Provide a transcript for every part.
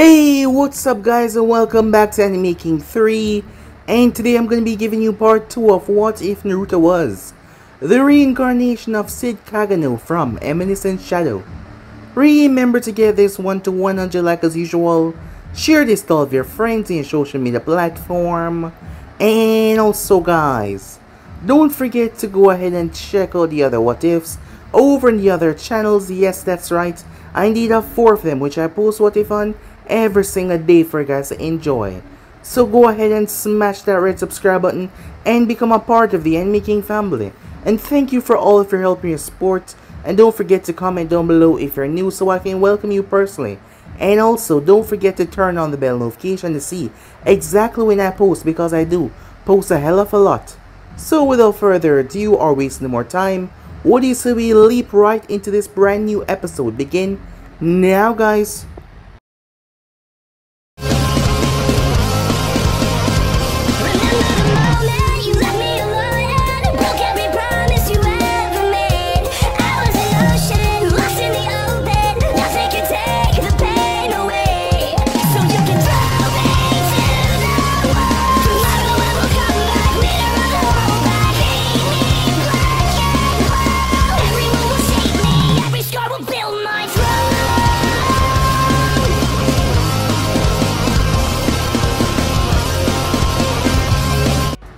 Hey, what's up guys, and welcome back to Anime King 3, and today I'm going to be giving you part 2 of What If Naruto Was, the reincarnation of Cid Kagenou from Eminence Shadow. Remember to get this 1 to 100 like as usual, share this to all of your friends in your social media platform, and also guys, don't forget to go ahead and check out the other What Ifs over in the other channels. Yes, that's right, I indeed have 4 of them which I post What If on every single day for you guys to enjoy. So go ahead and smash that red subscribe button and become a part of the Anime King family. And thank you for all of your help and your support. And don't forget to comment down below if you're new so I can welcome you personally. And also don't forget to turn on the bell notification to see exactly when I post, because I do post a hell of a lot. So without further ado or wasting no more time, what do you say we leap right into this brand new episode? Begin now guys.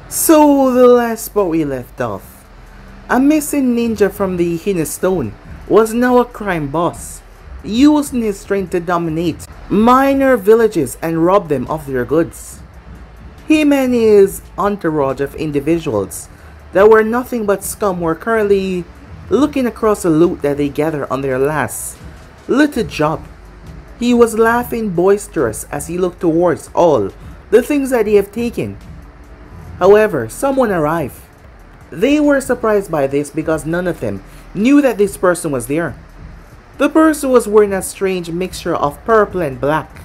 So the last spot we left off, a missing ninja from the Hidden Stone was now a crime boss, using his strength to dominate minor villages and rob them of their goods. Him and his entourage of individuals that were nothing but scum were currently looking across the loot that they gathered on their last little job. He was laughing boisterous as he looked towards all the things that they have taken. However, someone arrived. They were surprised by this because none of them knew that this person was there. The person was wearing a strange mixture of purple and black.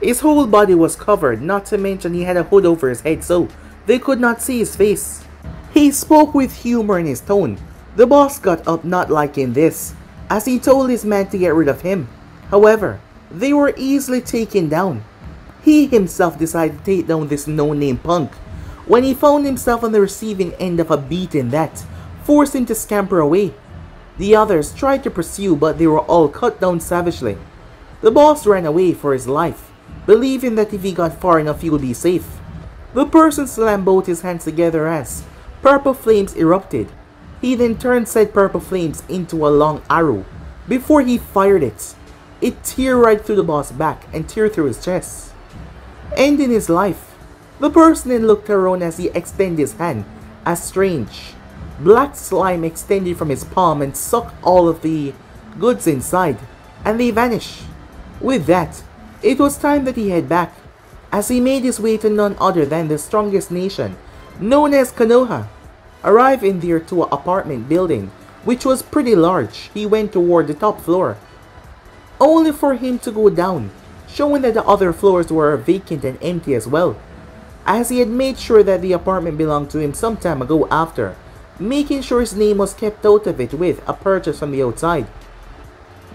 His whole body was covered, not to mention he had a hood over his head so they could not see his face. He spoke with humor in his tone. The boss got up not liking this, as he told his man to get rid of him. However, they were easily taken down. He himself decided to take down this no-name punk when he found himself on the receiving end of a beating that forced him to scamper away. The others tried to pursue, but they were all cut down savagely. The boss ran away for his life, believing that if he got far enough he would be safe. The person slammed both his hands together as purple flames erupted. He then turned said purple flames into a long arrow. Before he fired it, it tear right through the boss's back and tear through his chest, ending his life. The person then looked around as he extended his hand. A strange black slime extended from his palm and sucked all of the goods inside, and they vanished. With that, it was time that he head back, as he made his way to none other than the strongest nation, known as Konoha. Arriving there to an apartment building, which was pretty large, he went toward the top floor, only for him to go down, showing that the other floors were vacant and empty as well, as he had made sure that the apartment belonged to him some time ago after making sure his name was kept out of it with a purchase from the outside.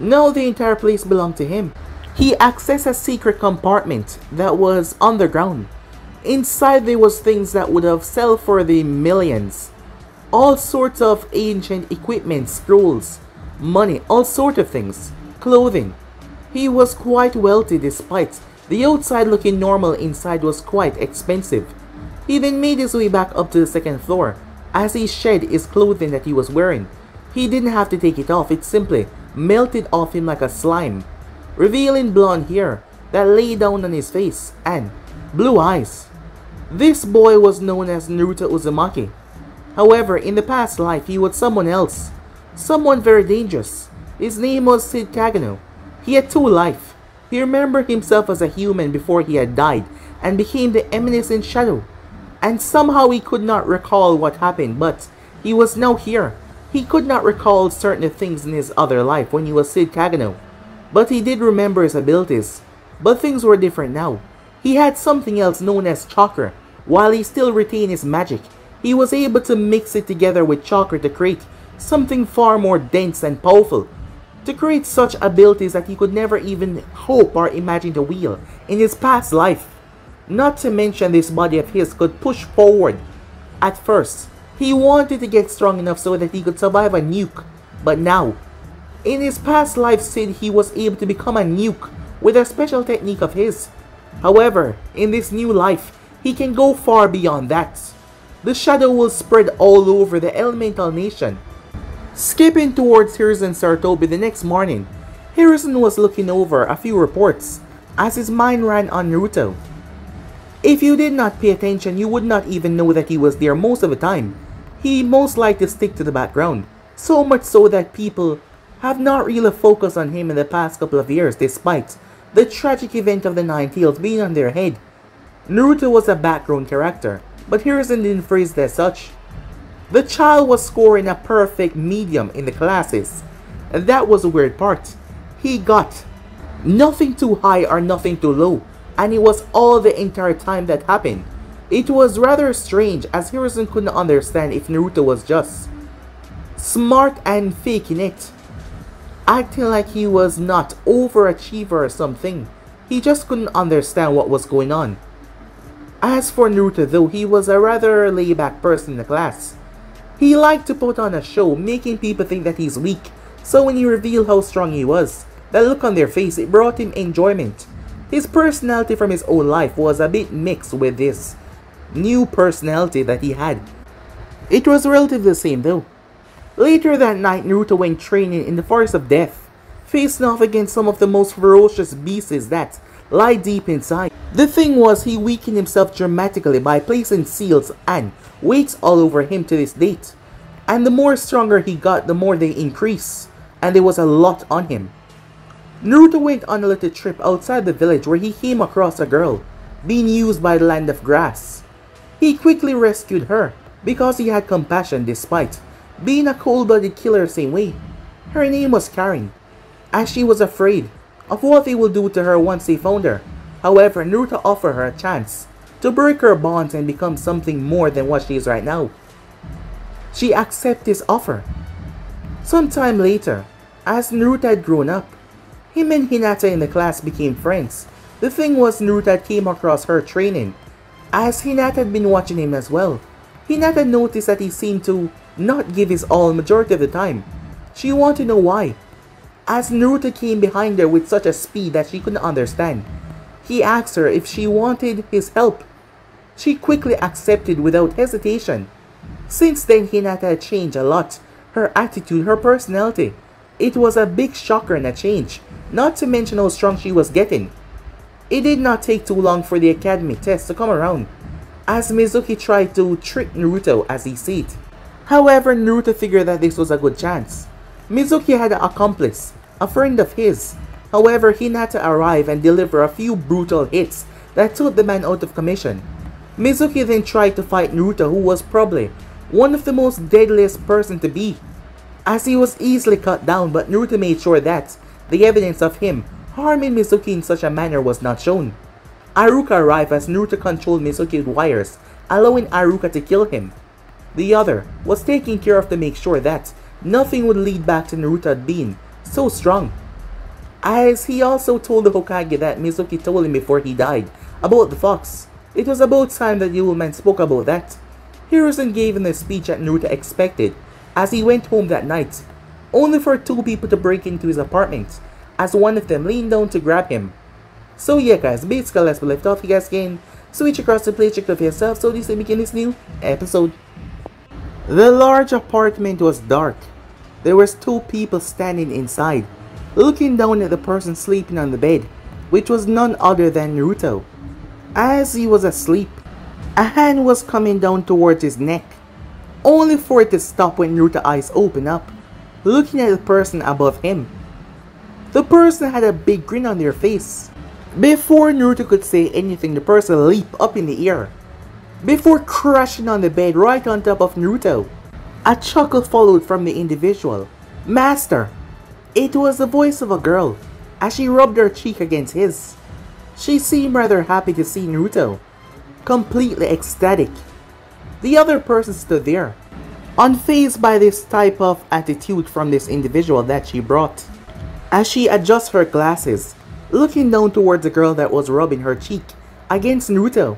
Now the entire place belonged to him. He accessed a secret compartment that was underground. Inside there was things that would have sold for the millions. All sorts of ancient equipment, scrolls, money, all sorts of things, clothing. He was quite wealthy despite the outside looking normal, inside was quite expensive. He then made his way back up to the second floor. As he shed his clothing that he was wearing, he didn't have to take it off, it simply melted off him like a slime, revealing blonde hair that lay down on his face and blue eyes. This boy was known as Naruto Uzumaki. However, in the past life he was someone else, someone very dangerous. His name was Cid Kagenou. He had 2 lives. He remembered himself as a human before he had died and became the eminence in shadow. And somehow he could not recall what happened, but he was now here. He could not recall certain things in his other life when he was Cid Kagenou, but he did remember his abilities. But things were different now. He had something else known as chakra. While he still retained his magic, he was able to mix it together with chakra to create something far more dense and powerful. to create such abilities that he could never even hope or imagine to wield in his past life. Not to mention this body of his could push forward. At first, he wanted to get strong enough so that he could survive a nuke, but now, in his past life Cid, he was able to become a nuke with a special technique of his. However, in this new life, he can go far beyond that. The shadow will spread all over the elemental nation. Skipping towards Hiruzen Sarutobi the next morning, Hiruzen was looking over a few reports as his mind ran on Naruto. If you did not pay attention, you would not even know that he was there most of the time. He most likely to stick to the background, so much so that people have not really focused on him in the past couple of years despite the tragic event of the Nine Tails being on their head. Naruto was a background character, but Hiruzen didn't phrase it as such. The child was scoring a perfect medium in the classes, and that was the weird part. He got nothing too high or nothing too low, and it was all the entire time that happened. It was rather strange as Hiruzen couldn't understand if Naruto was just smart and faking it, acting like he was not overachiever or something. He just couldn't understand what was going on. As for Naruto though, he was a rather laid-back person in the class. He liked to put on a show, making people think that he's weak, so when he revealed how strong he was, that look on their face, it brought him enjoyment. His personality from his old life was a bit mixed with this new personality that he had. It was relatively the same though. Later that night, Naruto went training in the Forest of Death, facing off against some of the most ferocious beasts that lie deep inside. The thing was, he weakened himself dramatically by placing seals and weights all over him to this date. And the more stronger he got, the more they increased, and there was a lot on him. Naruto went on a little trip outside the village where he came across a girl being used by the Land of Grass. He quickly rescued her because he had compassion despite being a cold-blooded killer same way. Her name was Karen, as she was afraid of what they will do to her once they found her. However, Naruto offered her a chance to break her bonds and become something more than what she is right now. She accepted his offer. Sometime later, as Naruto had grown up, him and Hinata in the class became friends. The thing was, Naruto had came across her training, as Hinata had been watching him as well. Hinata noticed that he seemed to not give his all majority of the time. She wanted to know why, as Naruto came behind her with such a speed that she couldn't understand. He asked her if she wanted his help. She quickly accepted without hesitation. Since then, Hinata had changed a lot. Her attitude, her personality. It was a big shocker and a change, not to mention how strong she was getting. It did not take too long for the academy test to come around, as Mizuki tried to trick Naruto as he said. However, Naruto figured that this was a good chance. Mizuki had an accomplice, a friend of his. However, Hinata arrived and delivered a few brutal hits that took the man out of commission. Mizuki then tried to fight Naruto, who was probably one of the most deadliest person to be, as he was easily cut down, but Naruto made sure that the evidence of him harming Mizuki in such a manner was not shown. Aruka arrived as Naruto controlled Mizuki with wires, allowing Aruka to kill him. The other was taking care of to make sure that nothing would lead back to Naruto being so strong, as he also told the Hokage that Mizuki told him before he died about the fox. It was about time that the old man spoke about that. Hiruzen gave him the speech that Naruto expected as he went home that night, only for two people to break into his apartment, as one of them leaned down to grab him. So yeah guys, basically as we left off, you guys can switch across the play, check it out for yourself. So this will begin this new episode. The large apartment was dark. There was two people standing inside, looking down at the person sleeping on the bed, which was none other than Naruto. As he was asleep, a hand was coming down towards his neck, only for it to stop when Naruto's eyes opened up, looking at the person above him. The person had a big grin on their face. Before Naruto could say anything, the person leaped up in the air, before crashing on the bed right on top of Naruto. A chuckle followed from the individual. "Master!" It was the voice of a girl, as she rubbed her cheek against his. She seemed rather happy to see Naruto, completely ecstatic. The other person stood there, unfazed by this type of attitude from this individual that she brought. as she adjusts her glasses, looking down towards the girl that was rubbing her cheek against Naruto.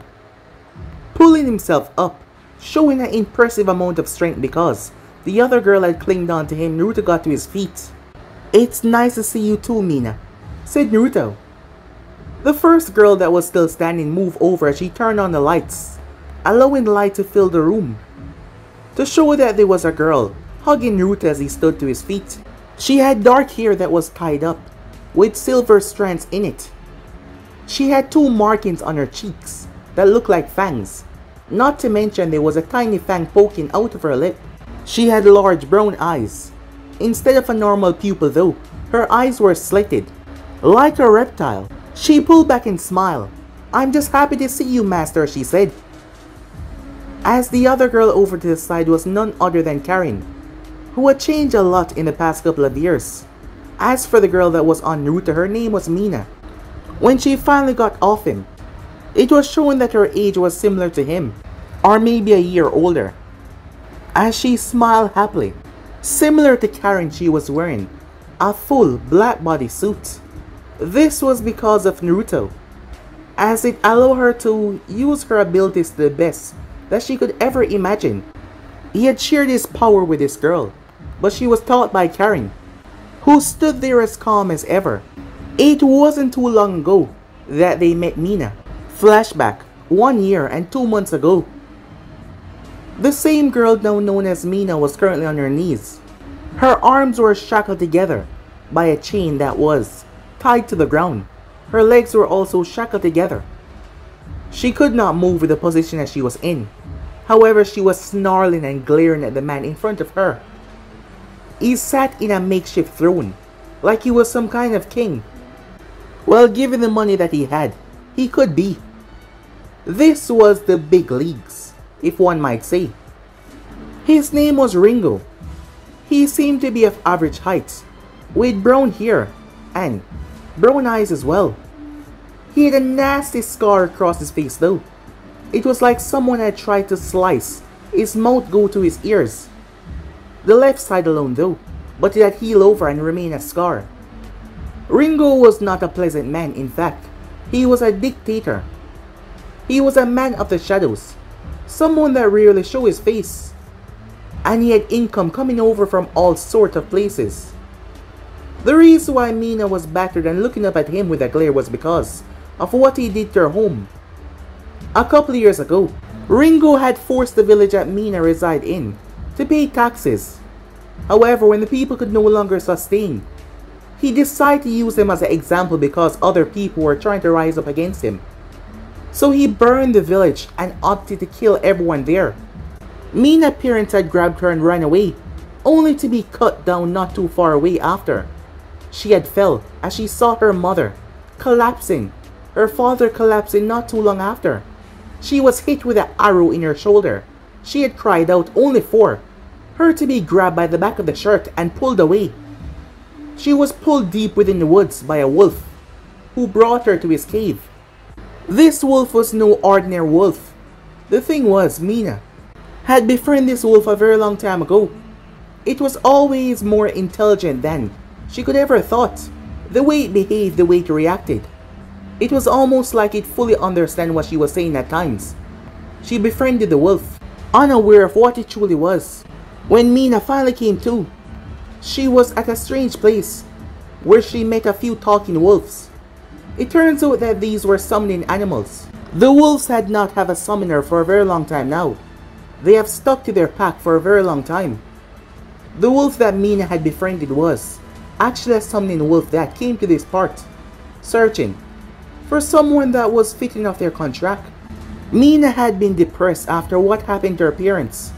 Pulling himself up, showing an impressive amount of strength because the other girl had clinged on to him. Naruto got to his feet. "It's nice to see you too, Mina," said Naruto. The first girl that was still standing moved over as she turned on the lights, allowing light to fill the room, to show that there was a girl hugging Naruto as he stood to his feet. She had dark hair that was tied up, with silver strands in it. She had 2 markings on her cheeks that looked like fangs, not to mention there was a tiny fang poking out of her lip. She had large brown eyes. Instead of a normal pupil though, her eyes were slitted, like a reptile. She pulled back and smiled. "I'm just happy to see you, master," she said. As the other girl over to the side was none other than Karin, who had changed a lot in the past couple of years. As for the girl that was on Naruto, her name was Mina. When she finally got off him, it was shown that her age was similar to him, or maybe a year older. As she smiled happily, similar to Karin, she was wearing a full black bodysuit. This was because of Naruto, as it allowed her to use her abilities to the best that she could ever imagine. He had shared his power with this girl, but she was taught by Karin, who stood there as calm as ever. It wasn't too long ago that they met Mina. Flashback, 1 year and 2 months ago. The same girl now known as Mina was currently on her knees. Her arms were shackled together by a chain that was tied to the ground. Her legs were also shackled together. She could not move with the position that she was in. However, she was snarling and glaring at the man in front of her. He sat in a makeshift throne, like he was some kind of king. Well, given the money that he had, he could be. This was the big leagues, if one might say. His name was Ringo. He seemed to be of average height, with brown hair and brown eyes as well. He had a nasty scar across his face though. It was like someone had tried to slice his mouth go to his ears. The left side alone though, but it had healed over and remained a scar. Ringo was not a pleasant man, in fact. He was a dictator. He was a man of the shadows, someone that rarely showed his face. And he had income coming over from all sorts of places. The reason why Mina was battered and looking up at him with a glare was because of what he did to her home. A couple of years ago, Ringo had forced the village that Mina resided in to pay taxes. However, when the people could no longer sustain, he decided to use them as an example because other people were trying to rise up against him. So he burned the village and opted to kill everyone there. Mina's parents had grabbed her and ran away, only to be cut down not too far away after. She had fell as she saw her mother collapsing, her father collapsing not too long after. She was hit with an arrow in her shoulder. She had cried out only for her to be grabbed by the back of the shirt and pulled away. She was pulled deep within the woods by a wolf, who brought her to his cave. This wolf was no ordinary wolf. The thing was, Mina had befriended this wolf a very long time ago. It was always more intelligent than she could ever have thought. The way it behaved, the way it reacted. It was almost like it fully understood what she was saying at times. She befriended the wolf, unaware of what it truly was. When Mina finally came to, she was at a strange place, where she met a few talking wolves. It turns out that these were summoning animals. The wolves had not had a summoner for a very long time now. They have stuck to their pack for a very long time. The wolf that Mina had befriended was actually a summoning wolf that came to this part, searching for someone that was fit enough their contract. Mina had been depressed after what happened to her parents.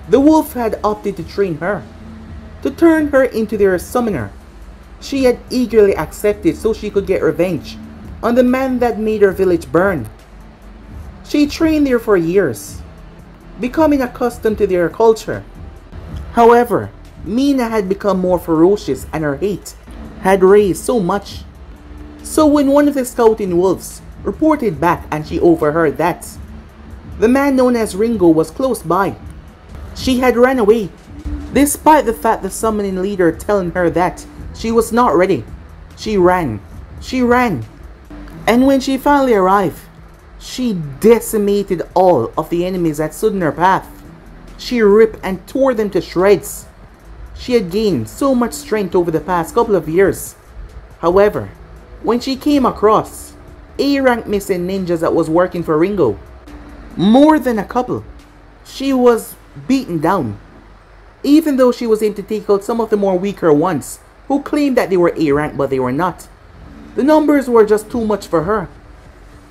The wolf had opted to train her, to turn her into their summoner. She had eagerly accepted so she could get revenge on the man that made her village burn. She trained there for years, becoming accustomed to their culture. However, Mina had become more ferocious and her hate had raised so much. So when one of the scouting wolves reported back and she overheard that the man known as Ringo was close by, she had ran away, despite the fact the summoning leader telling her that she was not ready She ran. She ran. And when she finally arrived, she decimated all of the enemies that stood in her path. She ripped and tore them to shreds. She had gained so much strength over the past couple of years. However, when she came across A-rank missing ninjas that was working for Ringo, more than a couple, she was beaten down. Even though she was able to take out some of the more weaker ones who claimed that they were A-rank but they were not. The numbers were just too much for her.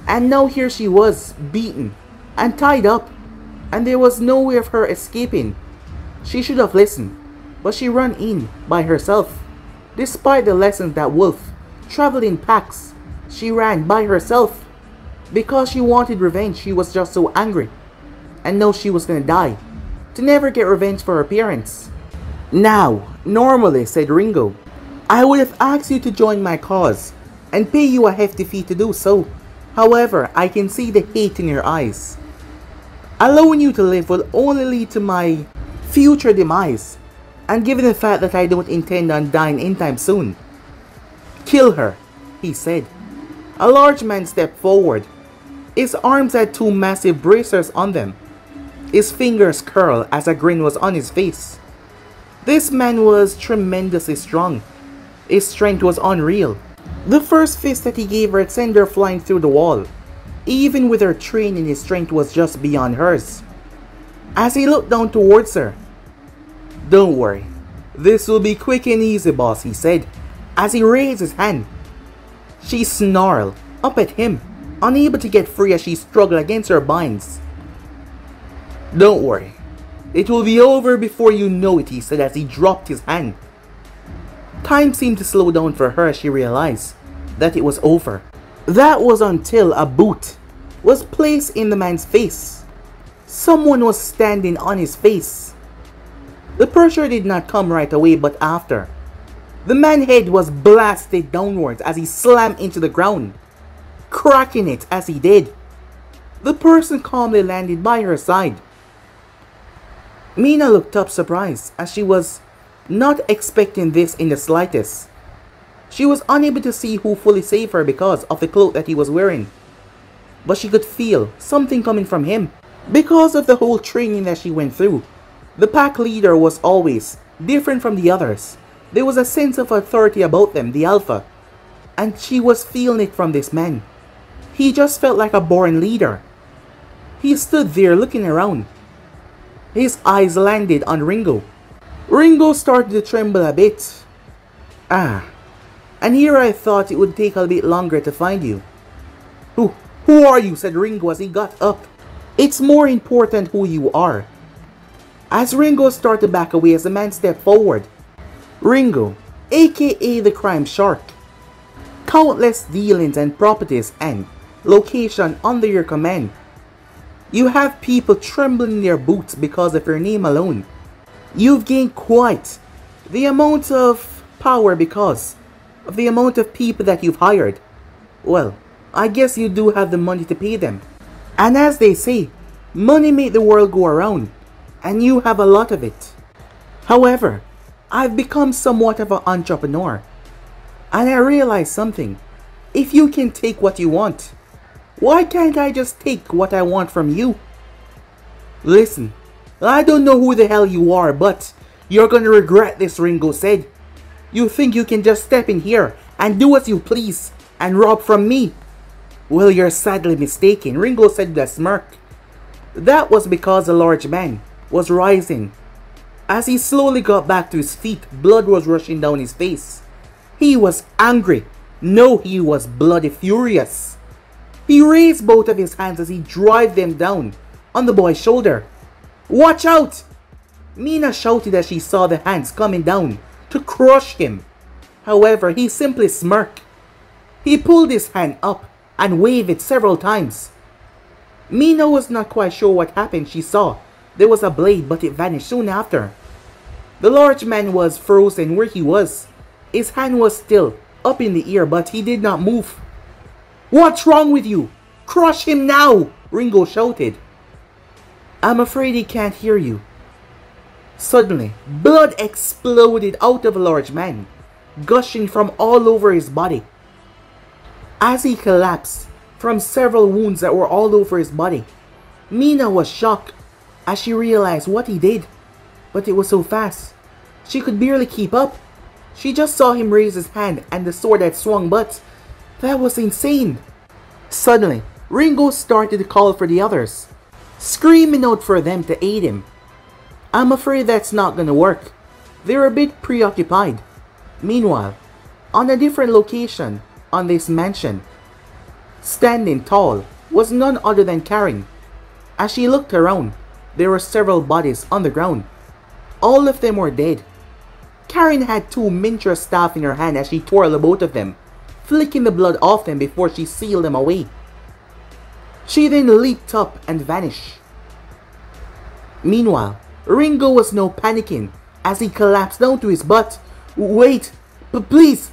And now here she was, beaten and tied up, and there was no way of her escaping. She should have listened, but she ran in by herself. Despite the lessons that Wolf traveled in packs, she ran by herself. Because she wanted revenge, she was just so angry. And now she was gonna die, to never get revenge for her parents. Now, normally, said Ringo, I would have asked you to join my cause and pay you a hefty fee to do so. However, I can see the hate in your eyes. Allowing you to live will only lead to my future demise, and given the fact that I don't intend on dying anytime soon. Kill her, he said. A large man stepped forward. His arms had two massive bracers on them. His fingers curled as a grin was on his face. This man was tremendously strong. His strength was unreal. The first fist that he gave her sent her flying through the wall. Even with her training, his strength was just beyond hers. As he looked down towards her, don't worry, this will be quick and easy, boss, he said, as he raised his hand. She snarled up at him, unable to get free as she struggled against her binds. Don't worry, it will be over before you know it, he said as he dropped his hand. Time seemed to slow down for her as she realized that it was over. That was until a boot was placed in the man's face. Someone was standing on his face. The pressure did not come right away, but after. The man's head was blasted downwards as he slammed into the ground, cracking it as he did. The person calmly landed by her side. Mina looked up surprised as she was not expecting this in the slightest. She was unable to see who fully saved her because of the cloak that he was wearing. But she could feel something coming from him. Because of the whole training that she went through, the pack leader was always different from the others. There was a sense of authority about them, the alpha. And she was feeling it from this man. He just felt like a born leader. He stood there looking around. His eyes landed on Ringo. Ringo started to tremble a bit. And here I thought it would take a bit longer to find you. Who are you? Said Ringo as he got up. It's more important who you are. As Ringo started to back away as the man stepped forward. Ringo, aka the crime shark. Countless dealings and properties and location under your command. You have people trembling in their boots because of your name alone. You've gained quite the amount of power because of the amount of people that you've hired. Well, I guess you do have the money to pay them. And as they say, money makes the world go around, and you have a lot of it. However, I've become somewhat of an entrepreneur, and I realized something. If you can take what you want, why can't I just take what I want from you? Listen, I don't know who the hell you are, but you're gonna regret this, Ringo said. You think you can just step in here and do as you please and rob from me? Well, you're sadly mistaken, Ringo said with a smirk. That was because the large man was rising. As he slowly got back to his feet, blood was rushing down his face. He was angry. No, he was bloody furious. He raised both of his hands as he drove them down on the boy's shoulder. Watch out! Mina shouted as she saw the hands coming down to crush him. However, he simply smirked. He pulled his hand up and waved it several times. Mina was not quite sure what happened. She saw there was a blade, but it vanished soon after. The large man was frozen where he was. His hand was still up in the air, but he did not move. What's wrong with you? Crush him now! Ringo shouted. I'm afraid he can't hear you. Suddenly, blood exploded out of a large man. gushing from all over his body. As he collapsed from several wounds that were all over his body, Mina was shocked as she realized what he did, but it was so fast. She could barely keep up. She just saw him raise his hand and the sword had swung, but that was insane. Suddenly, Ringo started to call for the others, screaming out for them to aid him. I'm afraid that's not gonna work. They're a bit preoccupied. Meanwhile, on a different location on this mansion, standing tall was none other than Karen. As she looked around, there were several bodies on the ground. All of them were dead. Karen had two miniature staff in her hand as she twirled the both of them, flicking the blood off them before she sealed them away. She then leaped up and vanished. Meanwhile, Ringo was now panicking as he collapsed down to his butt. Wait, please,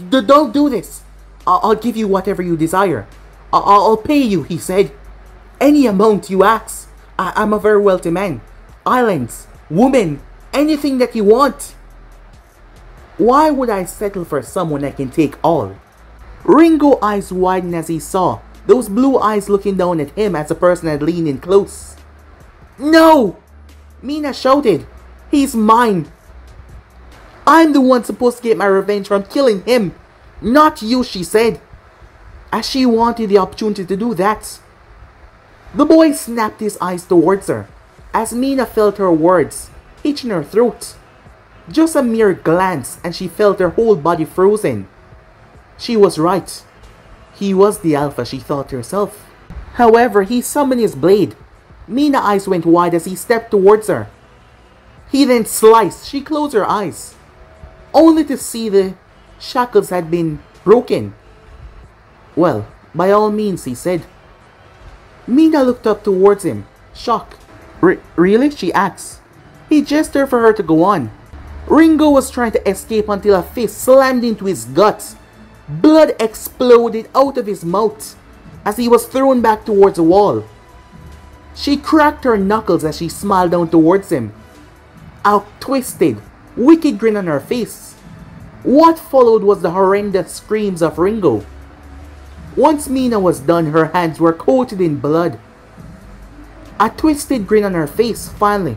don't do this. I'll give you whatever you desire. I'll pay you, he said. Any amount you ask. I'm a very wealthy man. Islands, women, anything that you want. Why would I settle for someone that can take all? Ringo's eyes widened as he saw those blue eyes looking down at him as the person had leaned in close. No! Mina shouted. He's mine. I'm the one supposed to get my revenge from killing him. Not you, she said, as she wanted the opportunity to do that. The boy snapped his eyes towards her as Mina felt her words hitching her throat. Just a mere glance and she felt her whole body frozen. She was right. He was the alpha, she thought to herself. However, he summoned his blade. Mina's eyes went wide as he stepped towards her. He then sliced. She closed her eyes, only to see the shackles had been broken. Well, by all means, he said. Mina looked up towards him, shocked. Really? She asked. He gestured for her to go on. Ringo was trying to escape until a fist slammed into his guts. Blood exploded out of his mouth as he was thrown back towards the wall. She cracked her knuckles as she smiled down towards him, a twisted, wicked grin on her face. What followed was the horrendous screams of Ringo. Once Mina was done, her hands were coated in blood. A twisted grin on her face. Finally,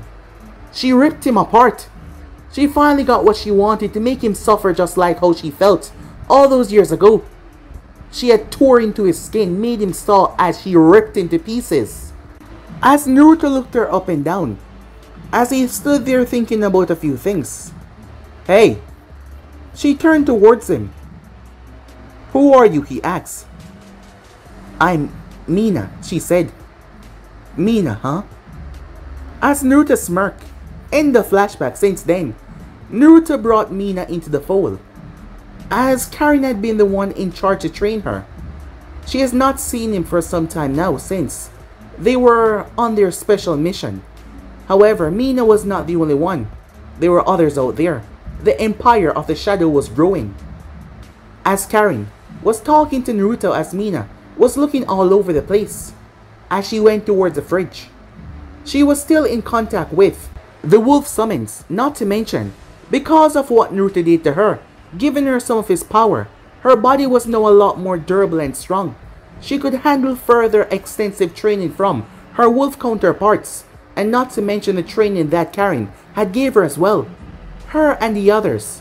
she ripped him apart. She finally got what she wanted, to make him suffer just like how she felt all those years ago. She had tore into his skin, made him saw as she ripped him to pieces. As Naruto looked her up and down, as he stood there thinking about a few things. Hey, she turned towards him. Who are you? He asked. I'm Mina, she said. Mina, huh? As Naruto smirked. In the flashback since then, Naruto brought Mina into the fold, as Karen had been the one in charge to train her. She has not seen him for some time now since they were on their special mission. However, Mina was not the only one. There were others out there. The Empire of the Shadow was growing. As Karen was talking to Naruto, as Mina was looking all over the place as she went towards the fridge. She was still in contact with the wolf summons, not to mention, because of what Naruto did to her, giving her some of his power, her body was now a lot more durable and strong. She could handle further extensive training from her wolf counterparts, and not to mention the training that Karen had gave her as well. Her and the others,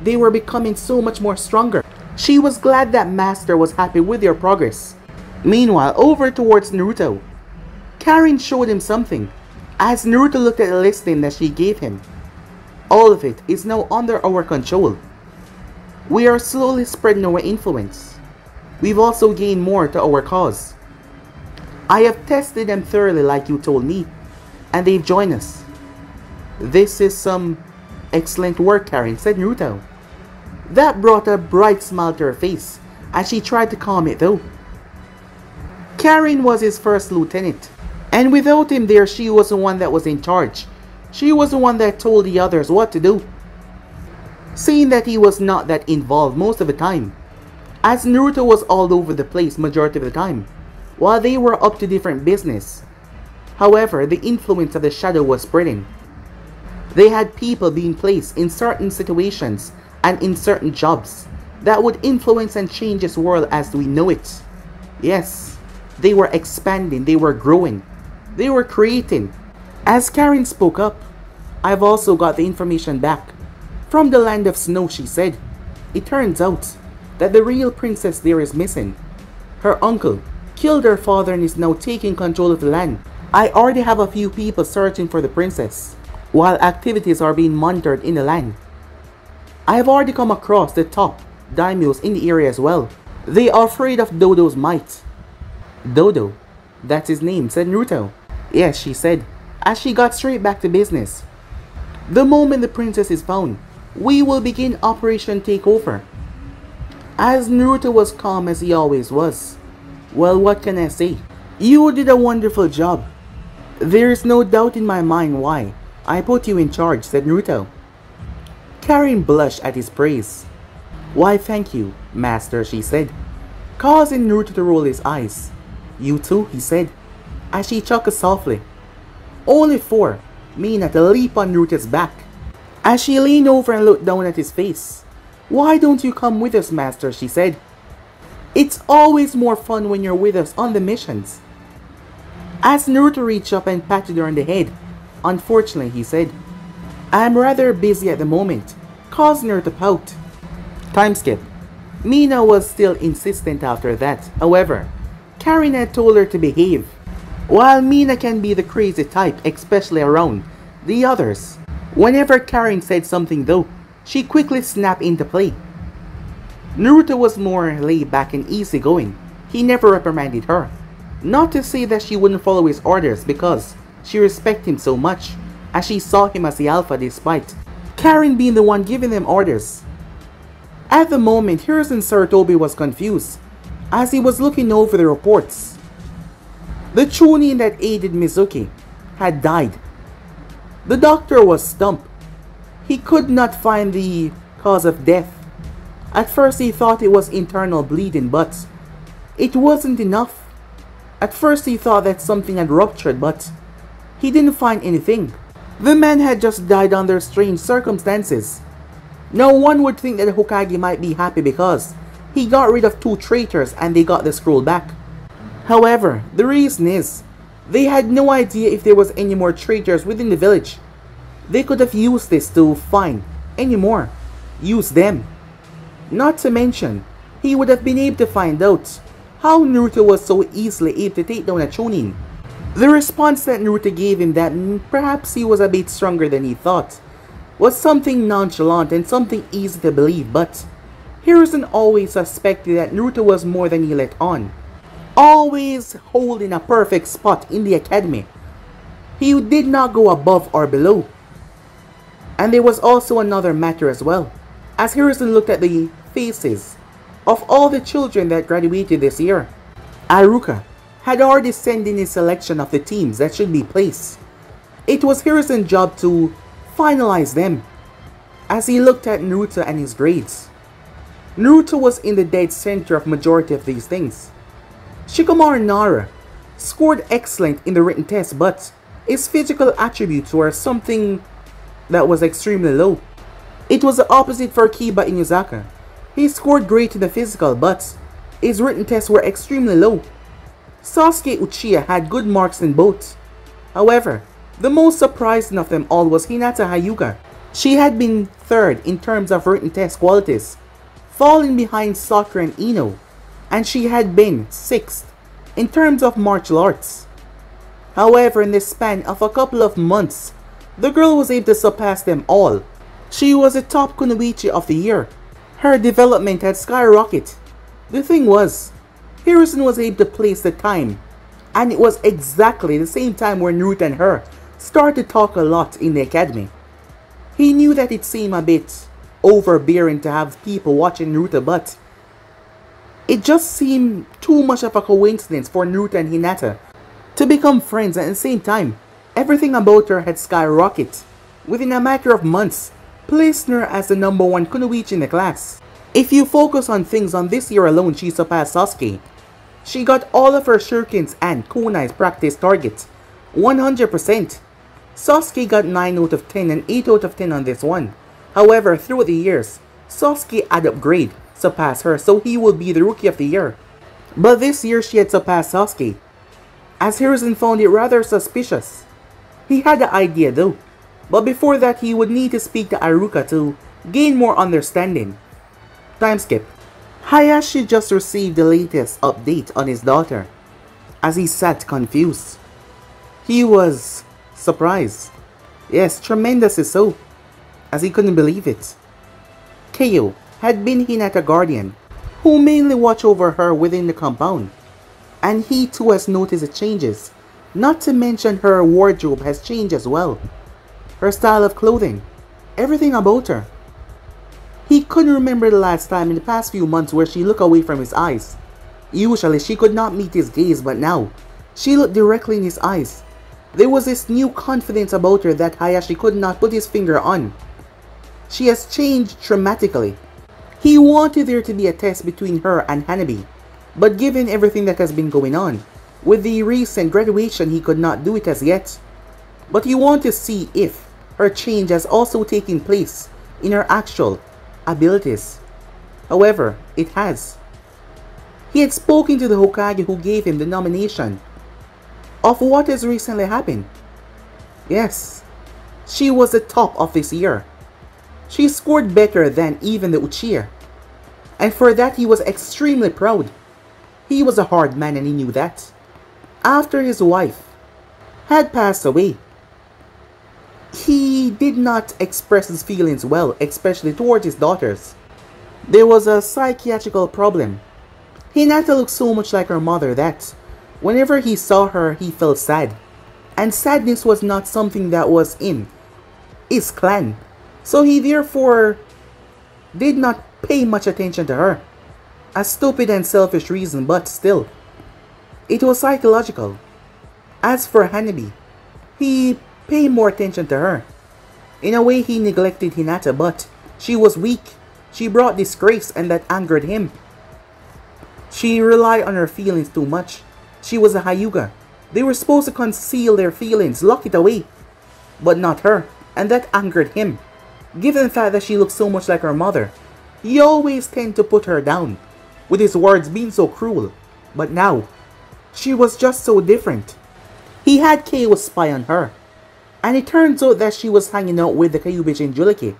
they were becoming so much more stronger. She was glad that Master was happy with their progress. Meanwhile, over towards Naruto, Karen showed him something, as Naruto looked at the listing that she gave him. All of it is now under our control. We are slowly spreading our influence. We've also gained more to our cause. I have tested them thoroughly like you told me, and they've joined us. This is some excellent work, Karen, said Naruto. That brought a bright smile to her face, as she tried to calm it though. Karen was his first lieutenant, and without him there, she was the one that was in charge. She was the one that told the others what to do. Seeing that he was not that involved most of the time, as Naruto was all over the place majority of the time, while they were up to different business. However, the influence of the shadow was spreading. They had people being placed in certain situations and in certain jobs that would influence and change this world as we know it. Yes, they were expanding, they were growing, they were creating. As Karen spoke up, I've also got the information back from the land of snow, she said. It turns out that the real princess there is missing. Her uncle killed her father and is now taking control of the land. I already have a few people searching for the princess, while activities are being monitored in the land. I have already come across the top daimyos in the area as well. They are afraid of Dodo's might. Dodo, that's his name, said Naruto. Yes, she said, as she got straight back to business. The moment the princess is found, we will begin Operation Takeover. As Naruto was calm as he always was. Well, what can I say? You did a wonderful job. There is no doubt in my mind why I put you in charge, said Naruto. Karen blushed at his praise. Why, thank you, master, she said, causing Naruto to roll his eyes. You too, he said, as she chuckled softly. Only for Mina to leap on Naruto's back. As she leaned over and looked down at his face. Why don't you come with us, master, she said. It's always more fun when you're with us on the missions. As Naruto reached up and patted her on the head. Unfortunately, he said, I'm rather busy at the moment, causing her to pout. Time skip. Mina was still insistent after that. However, Karen had told her to behave. While Mina can be the crazy type, especially around the others, whenever Karen said something though, she quickly snapped into play. Naruto was more laid back and easygoing. He never reprimanded her. Not to say that she wouldn't follow his orders because she respected him so much, as she saw him as the alpha despite Karen being the one giving them orders. At the moment, Hiruzen Sarutobi was confused as he was looking over the reports. The Chunin that aided Mizuki had died. The doctor was stumped. He could not find the cause of death. At first he thought it was internal bleeding, but it wasn't enough. At first he thought that something had ruptured, but he didn't find anything. The man had just died under strange circumstances. No one would think that Hokage might be happy because he got rid of 2 traitors and they got the scroll back. However, the reason is, they had no idea if there was any more traitors within the village. They could have used this to find any more. Use them. Not to mention, he would have been able to find out how Naruto was so easily able to take down a Chunin. The response that Naruto gave him that perhaps he was a bit stronger than he thought was something nonchalant and something easy to believe, but Hiruzen always suspected that Naruto was more than he let on. Always holding a perfect spot in the academy. He did not go above or below. And there was also another matter as well. As Hiruzen looked at the faces of all the children that graduated this year, Aruka had already sent in his selection of the teams that should be placed. It was Hiruzen's job to finalize them. As he looked at Naruto and his grades, Naruto was in the dead center of majority of these things. Shikamaru Nara scored excellent in the written test, but his physical attributes were something that was extremely low. It was the opposite for Kiba Inuzaka. He scored great in the physical, but his written tests were extremely low. Sasuke Uchiha had good marks in both. However, the most surprising of them all was Hinata Hyuga. She had been third in terms of written test qualities, falling behind Sakura and Ino, and she had been 6th in terms of martial arts. However, in the span of a couple of months, the girl was able to surpass them all. She was the top kunoichi of the year. Her development had skyrocketed. The thing was, Hiruzen was able to place the time, and it was exactly the same time where Naruto and her started to talk a lot in the academy. He knew that it seemed a bit overbearing to have people watching Naruto, but it just seemed too much of a coincidence for Naruto and Hinata to become friends, and at the same time, everything about her had skyrocketed. Within a matter of months, placing her as the #1 kunoichi in the class. If you focus on things on this year alone, she surpassed Sasuke. She got all of her shurikens and kunais practice targets 100%. Sasuke got 9 out of 10 and 8 out of 10 on this one. However, throughout the years, Sasuke had upgraded, surpassed her, so he would be the Rookie of the Year. But this year she had surpassed Sasuke, as Hiruzen found it rather suspicious. He had the idea though, but before that he would need to speak to Iruka to gain more understanding. Time skip. Hayashi just received the latest update on his daughter, as he sat confused. He was surprised. Yes, tremendously so, as he couldn't believe it. Kayo had been Hinata guardian, who mainly watched over her within the compound, and he too has noticed the changes, not to mention her wardrobe has changed as well. Her style of clothing, everything about her. He couldn't remember the last time in the past few months where she looked away from his eyes. Usually she could not meet his gaze, but now she looked directly in his eyes. There was this new confidence about her that Hayashi could not put his finger on. She has changed dramatically. He wanted there to be a test between her and Hanabi, but given everything that has been going on, with the recent graduation he could not do it as yet. But he wanted to see if her change has also taken place in her actual abilities. However, it has. He had spoken to the Hokage who gave him the nomination of what has recently happened. Yes, she was the top of this year. She scored better than even the Uchiha, and for that he was extremely proud. He was a hard man and he knew that. After his wife had passed away, he did not express his feelings well, especially towards his daughters. There was a psychiatrical problem. Hinata looked so much like her mother that whenever he saw her, he felt sad. And sadness was not something that was in his clan. So he therefore did not pay much attention to her. A stupid and selfish reason, but still, it was psychological. As for Hanabi, he paid more attention to her. In a way he neglected Hinata, but she was weak. She brought disgrace and that angered him. She relied on her feelings too much. She was a Hyuga. They were supposed to conceal their feelings, lock it away. But not her, and that angered him. Given the fact that she looked so much like her mother, he always tended to put her down, with his words being so cruel. But now, she was just so different. He had Keiwa spy on her, and it turns out that she was hanging out with the Kyuubi Jinchuriki.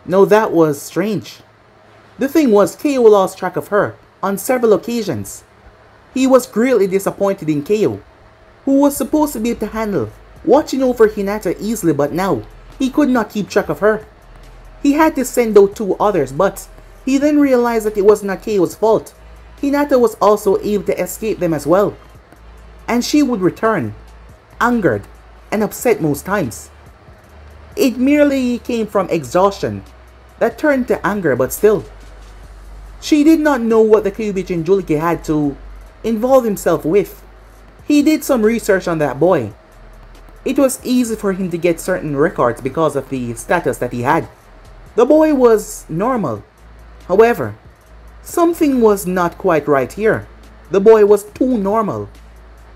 Now that was strange. The thing was, Keiwa lost track of her on several occasions. He was greatly disappointed in Keiwa, who was supposed to be able to handle watching over Hinata easily, but now he could not keep track of her. He had to send out 2 others, but he then realized that it was not Keiwa's fault. Hinata was also able to escape them as well. And she would return, angered and upset most times. It merely came from exhaustion that turned to anger, but still. She did not know what the Kyuubi Jinchuriki had to involve himself with. He did some research on that boy. It was easy for him to get certain records because of the status that he had. The boy was normal. However, something was not quite right here. The boy was too normal.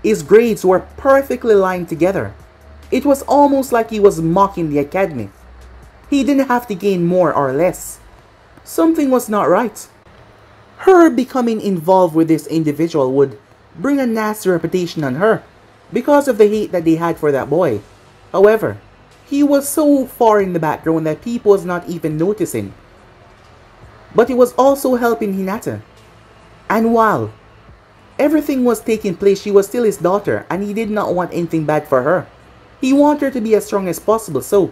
His grades were perfectly lined together. It was almost like he was mocking the academy. He didn't have to gain more or less. Something was not right. Her becoming involved with this individual would bring a nasty reputation on her because of the hate that they had for that boy. However, he was so far in the background that people was not even noticing. But it was also helping Hinata. And while everything was taking place, she was still his daughter and he did not want anything bad for her. He wanted her to be as strong as possible, so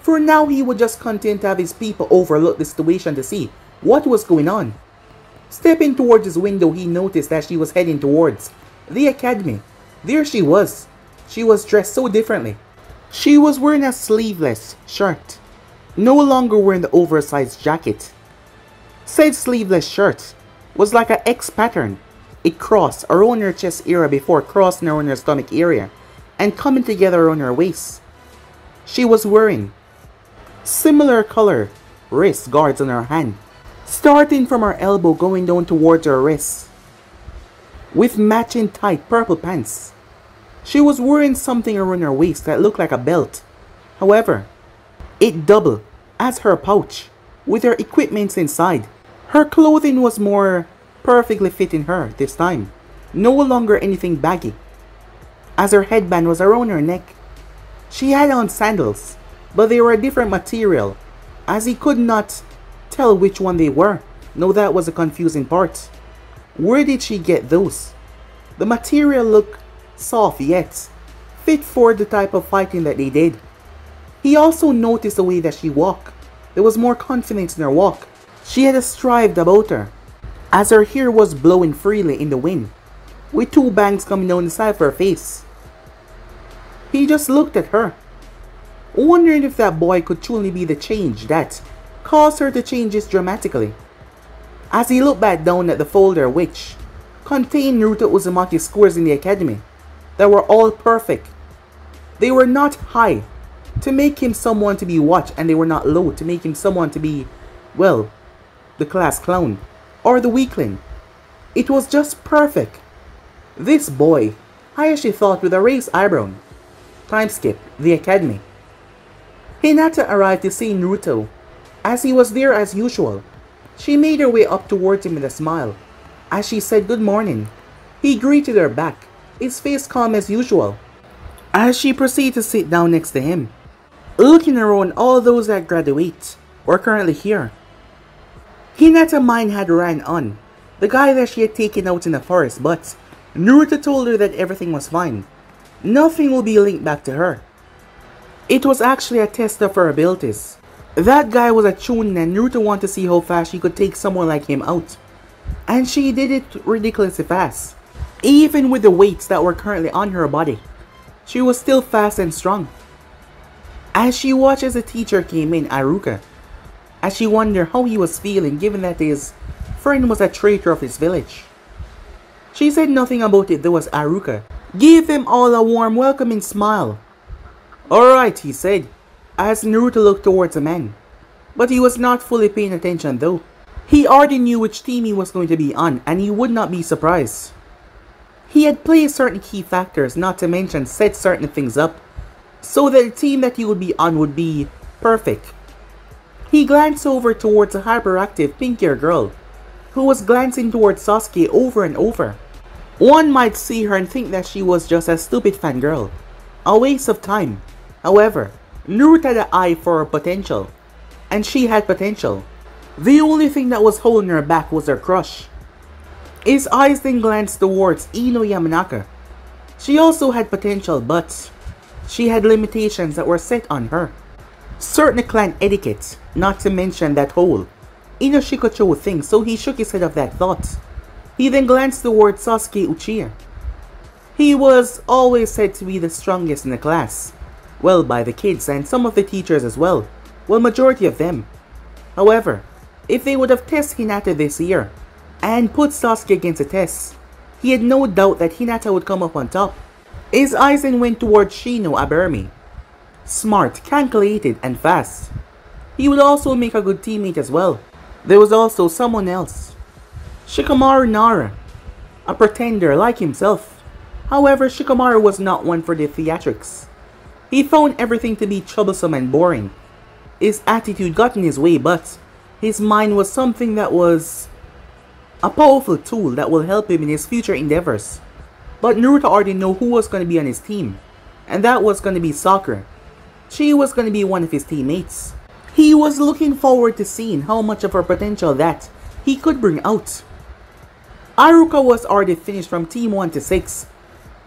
for now he would just continue to have his people overlook the situation to see what was going on. Stepping towards his window, he noticed that she was heading towards the academy. There she was. She was dressed so differently. She was wearing a sleeveless shirt, no longer wearing the oversized jacket. Said sleeveless shirt was like an X pattern. It crossed around her chest area before crossing around her stomach area and coming together around her waist. She was wearing similar color wrist guards on her hand, starting from her elbow going down towards her wrist, with matching tight purple pants. She was wearing something around her waist that looked like a belt. However, it doubled as her pouch. with her equipments inside. Her clothing was more perfectly fitting her this time, no longer anything baggy, as her headband was around her neck. She had on sandals, but they were a different material, as he could not tell which one they were. No, that was a confusing part. Where did she get those? The material looked soft yet fit for the type of fighting that they did. He also noticed the way that she walked. There was more confidence in her walk. She had a stride about her, as her hair was blowing freely in the wind, with two bangs coming down the side of her face. He just looked at her, wondering if that boy could truly be the change that caused her to change this dramatically. As he looked back down at the folder which contained Naruto Uzumaki's scores in the academy, that were all perfect. They were not high to make him someone to be watched, and they were not low to make him someone to be, well, the class clown or the weakling. It was just perfect. This boy, Hayashi thought with a raised eyebrow. Time skip, the academy. Hinata arrived to see Naruto, as he was there as usual. She made her way up towards him with a smile. As she said good morning, he greeted her back, his face calm as usual, as she proceeded to sit down next to him, looking around all those that graduate or currently here. Hinata's mind had ran on the guy that she had taken out in the forest, but Naruto told her that everything was fine. Nothing will be linked back to her. It was actually a test of her abilities. That guy was a chunin, and Naruto wanted to see how fast she could take someone like him out. And she did it ridiculously fast. Even with the weights that were currently on her body, she was still fast and strong. As she watched as the teacher came in, Aruka, as she wondered how he was feeling given that his friend was a traitor of his village. She said nothing about it though, as Aruka gave them all a warm welcoming smile. "Alright," he said, as Naruto looked towards the man. But he was not fully paying attention though. He already knew which team he was going to be on, and he would not be surprised. He had placed certain key factors, not to mention set certain things up, so that the team that he would be on would be perfect. He glanced over towards a hyperactive pink-haired girl, who was glancing towards Sasuke over and over. One might see her and think that she was just a stupid fangirl, a waste of time. However, Naruto had an eye for her potential, and she had potential. The only thing that was holding her back was her crush. His eyes then glanced towards Ino Yamanaka. She also had potential, but she had limitations that were set on her. Certain clan etiquette, not to mention that whole Ino Shikocho thing, so he shook his head of that thought. He then glanced towards Sasuke Uchiha. He was always said to be the strongest in the class. Well, by the kids and some of the teachers as well. Well, majority of them. However, if they would have tested Hinata this year and put Sasuke against a test, he had no doubt that Hinata would come up on top. His eyes then went towards Shino Aburami. Smart, calculated, and fast. He would also make a good teammate as well. There was also someone else. Shikamaru Nara, a pretender like himself. However, Shikamaru was not one for the theatrics. He found everything to be troublesome and boring. His attitude got in his way, but his mind was something that was a powerful tool that will help him in his future endeavors. But Naruto already knew who was going to be on his team, and that was going to be Sakura. She was going to be one of his teammates. He was looking forward to seeing how much of her potential that he could bring out. Aruka was already finished from Team 1 to 6.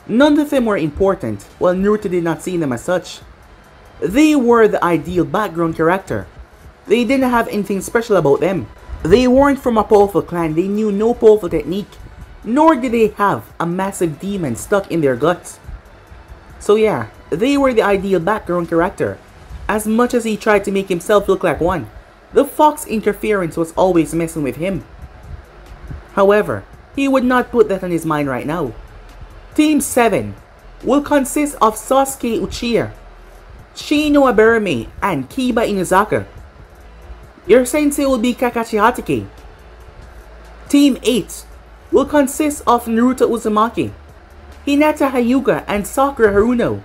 None of them were important, while Naruto did not see them as such. They were the ideal background character. They didn't have anything special about them. They weren't from a powerful clan, they knew no powerful technique, nor did they have a massive demon stuck in their guts. So yeah, they were the ideal background character. As much as he tried to make himself look like one, the fox interference was always messing with him. However, he would not put that on his mind right now. Team 7 will consist of Sasuke Uchiha, Shino Aburame, and Kiba Inuzaka. Your sensei will be Kakashi Hatake. Team 8 will consist of Naruto Uzumaki, Hinata Hyuga, and Sakura Haruno.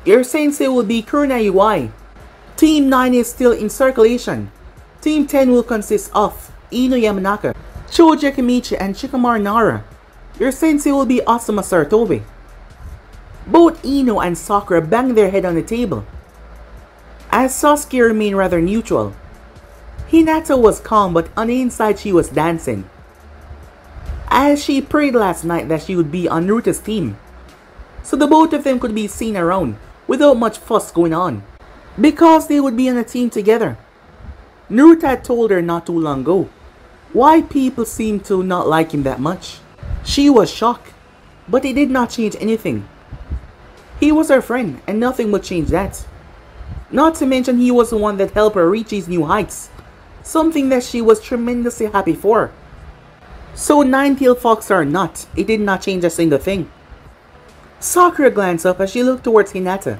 Your sensei will be Kuruna Iwai. Team 9 is still in circulation. Team 10 will consist of Ino Yamanaka, Choji Kimichi, and Shikamaru Nara. Your sensei will be Asuma Saratobi. Both Ino and Sakura banged their head on the table, as Sasuke remained rather neutral. Hinata was calm, but on the inside she was dancing, as she prayed last night that she would be on Naruto's team, so the both of them could be seen around without much fuss going on, because they would be on a team together. Naruto had told her not too long ago why people seemed to not like him that much. She was shocked, but it did not change anything. He was her friend, and nothing would change that. Not to mention he was the one that helped her reach these new heights, something that she was tremendously happy for. So Nine-Tailed Fox or not, it did not change a single thing. Sakura glanced up as she looked towards Hinata.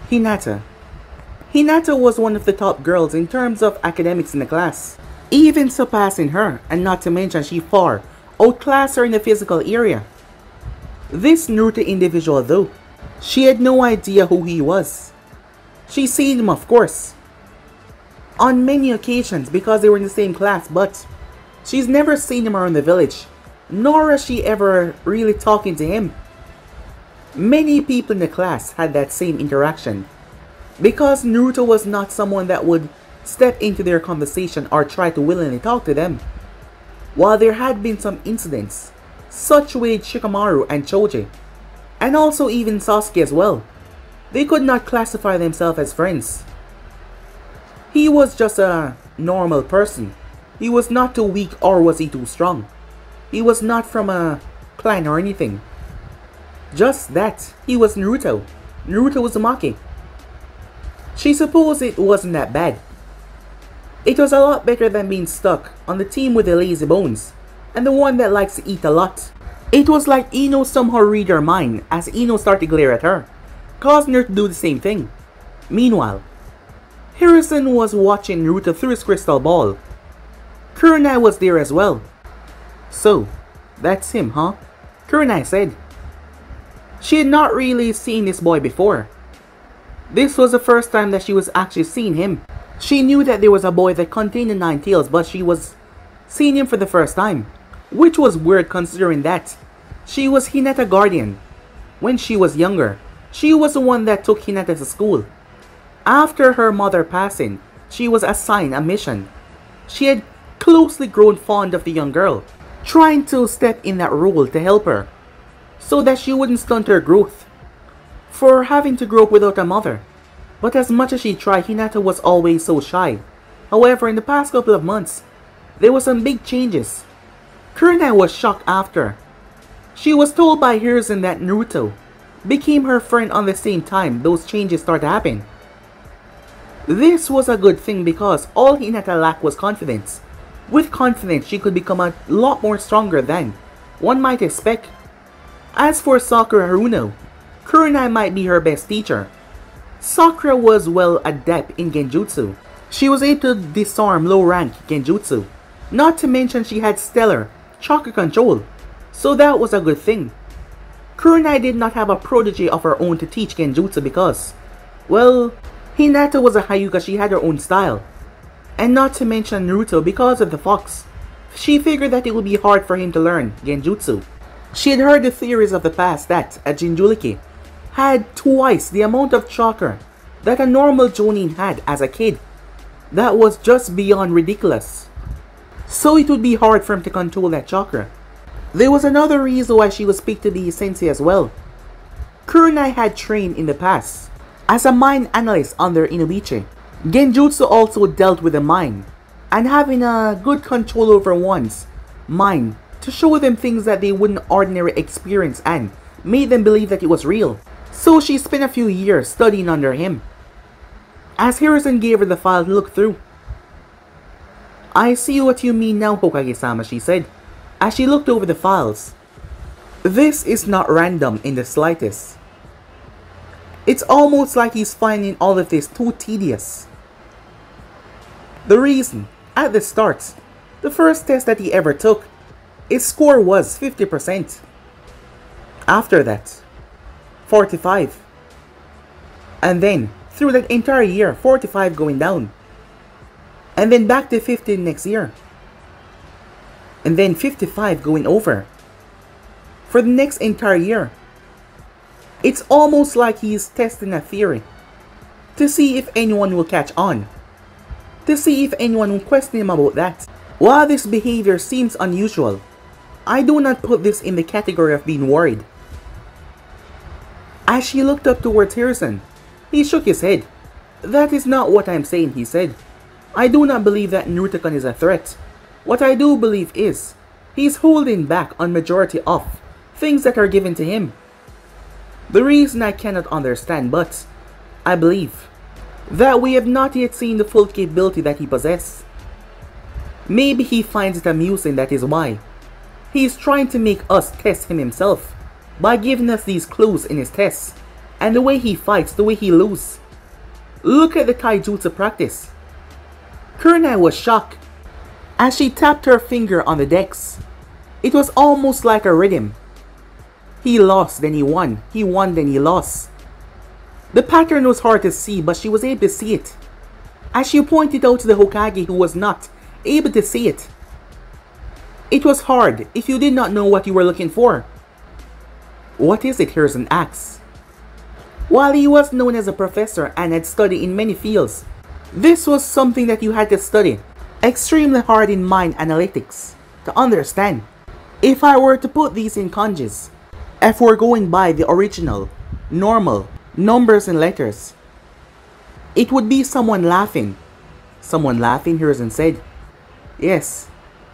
Hinata was one of the top girls in terms of academics in the class, even surpassing her, and not to mention she far outclassed her in the physical area. This Naruto individual though, she had no idea who he was. She seen him, of course, on many occasions because they were in the same class, but she's never seen him around the village, nor has she ever really talking to him. Many people in the class had that same interaction, because Naruto was not someone that would step into their conversation or try to willingly talk to them. While there had been some incidents, such with Shikamaru and Choji, and also even Sasuke as well, they could not classify themselves as friends. He was just a normal person. He was not too weak or was he too strong. He was not from a clan or anything. Just that, he was Naruto. Naruto Uzumaki. She supposed it wasn't that bad. It was a lot better than being stuck on the team with the lazy bones, and the one that likes to eat a lot. It was like Ino somehow read her mind as Ino started to glare at her, causing her to do the same thing. Meanwhile, Hiruzen was watching Naruto through his crystal ball. Kurenai was there as well. So, that's him, huh? Kurenai said. She had not really seen this boy before. This was the first time that she was actually seeing him. She knew that there was a boy that contained the 9 tails, but she was seeing him for the first time, which was weird considering that she was Hinata's guardian. When she was younger, she was the one that took Hinata to school. After her mother passing, she was assigned a mission. She had closely grown fond of the young girl, trying to step in that role to help her, so that she wouldn't stunt her growth for having to grow up without a mother. But as much as she tried, Hinata was always so shy. However, in the past couple of months, there were some big changes. Kurenai was shocked after she was told by Hiruzen that Naruto became her friend on the same time those changes started happening. This was a good thing because all Hinata lacked was confidence. With confidence, she could become a lot more stronger than one might expect. As for Sakura Haruno, Kurenai might be her best teacher. Sakura was well adept in genjutsu. She was able to disarm low-rank genjutsu. Not to mention she had stellar chakra control, so that was a good thing. Kurenai did not have a prodigy of her own to teach genjutsu because, well, Hinata was a Hyuga, she had her own style. And not to mention Naruto, because of the fox, she figured that it would be hard for him to learn genjutsu. She had heard the theories of the past that a Jinchuriki had twice the amount of chakra that a normal Jonin had as a kid. That was just beyond ridiculous. So it would be hard for him to control that chakra. There was another reason why she was picked to be sensei as well. Kurenai had trained in the past as a mind analyst under Inobichi. Genjutsu also dealt with the mind, and having a good control over one's mind to show them things that they wouldn't ordinarily experience and made them believe that it was real. So she spent a few years studying under him. As Hiruzen gave her the file to look through. "I see what you mean now, Hokage-sama," she said, as she looked over the files. "This is not random in the slightest. It's almost like he's finding all of this too tedious. The reason, at the start, the first test that he ever took, his score was 50%. After that, 45. And then, through that entire year, 45 going down. And then back to 15 next year. And then 55 going over. For the next entire year. It's almost like he's testing a theory. To see if anyone will catch on. To see if anyone will question him about that. While this behavior seems unusual, I do not put this in the category of being worried. As she looked up towards Harrison, he shook his head. That is not what I'm saying, he said. I do not believe that Naruto is a threat. What I do believe is, he's holding back on majority of things that are given to him. The reason I cannot understand, but I believe that we have not yet seen the full capability that he possesses. Maybe he finds it amusing, that is why. He is trying to make us test him himself by giving us these clues in his tests, and the way he fights, the way he loses. Look at the taijutsu practice. Kurenai was shocked as she tapped her finger on the decks. It was almost like a rhythm. He lost, then he won. He won, then he lost. The pattern was hard to see, but she was able to see it. As she pointed out to the Hokage who was not able to see it. It was hard if you did not know what you were looking for. What is it? Harrison asked. While he was known as a professor and had studied in many fields, this was something that you had to study extremely hard in mind analytics to understand. If I were to put these in kanjis, if we're going by the original, normal, numbers and letters, it would be someone laughing. Someone laughing, Harrison said. Yes,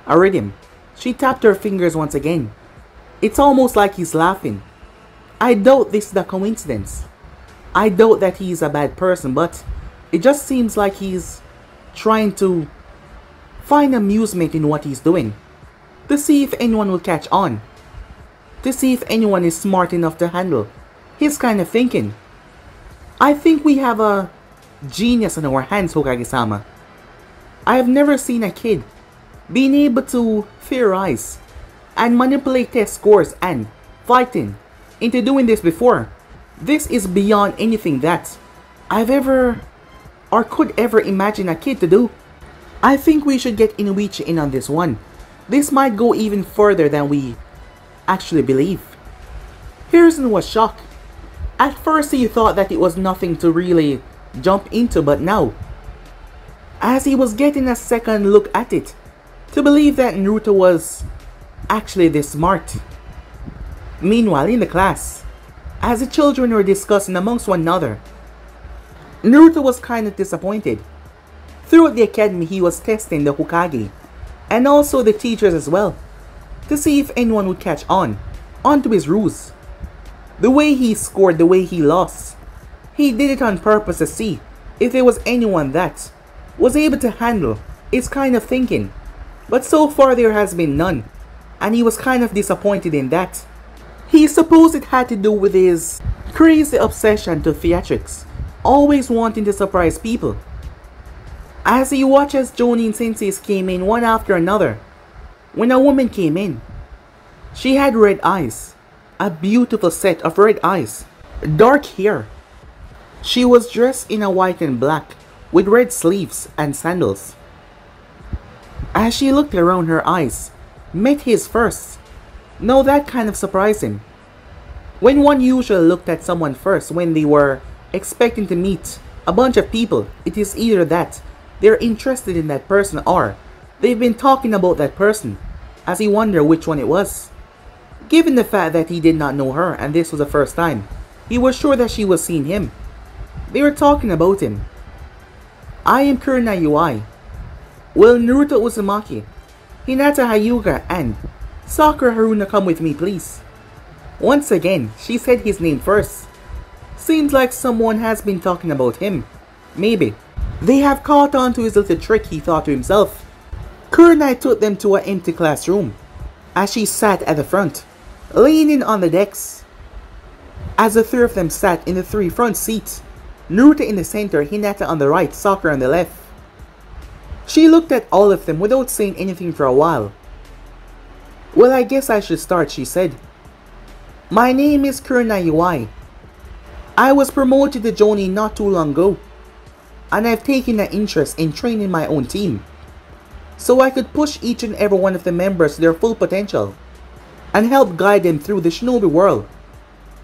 a rhythm. She tapped her fingers once again. It's almost like he's laughing. I doubt this is a coincidence. I doubt that he's a bad person, but it just seems like he's trying to find amusement in what he's doing. To see if anyone will catch on. To see if anyone is smart enough to handle his kind of thinking. I think we have a genius on our hands, Hokage-sama. I have never seen a kid being able to theorize and manipulate test scores and fighting into doing this before. This is beyond anything that I've ever or could ever imagine a kid to do. I think we should get Inuichi in on this one. This might go even further than we actually believe. Harrison was shocked. At first he thought that it was nothing to really jump into, but now, as he was getting a second look at it, to believe that Naruto was actually this smart. Meanwhile, in the class, as the children were discussing amongst one another, Naruto was kind of disappointed. Throughout the academy, he was testing the Hokage, and also the teachers as well, to see if anyone would catch onto his ruse. The way he scored, the way he lost, he did it on purpose to see if there was anyone that was able to handle his kind of thinking. But so far there has been none, and he was kind of disappointed in that. He supposed it had to do with his crazy obsession to theatrics, always wanting to surprise people. As he watched as Jonin senseis came in one after another, when a woman came in, she had red eyes, a beautiful set of red eyes, dark hair. She was dressed in a white and black with red sleeves and sandals. As she looked around, her eyes met his first. Now that kind of surprised him. When one usually looked at someone first when they were expecting to meet a bunch of people, it is either that they're interested in that person or they've been talking about that person, as he wondered which one it was. Given the fact that he did not know her and this was the first time, he was sure that she was seeing him. They were talking about him. I am Kurenai Ui. Will Naruto Uzumaki, Hinata Hyuga, and Sakura Haruna come with me, please? Once again, she said his name first. Seems like someone has been talking about him. Maybe they have caught on to his little trick, he thought to himself. Kurenai took them to an empty classroom, as she sat at the front, leaning on the decks. As the three of them sat in the three front seats, Naruto in the center, Hinata on the right, Sakura on the left. She looked at all of them without saying anything for a while. Well, I guess I should start, she said. My name is Kurenai Ui. I was promoted to Jonin not too long ago. and I've taken an interest in training my own team, so I could push each and every one of the members to their full potential, and help guide them through the shinobi world,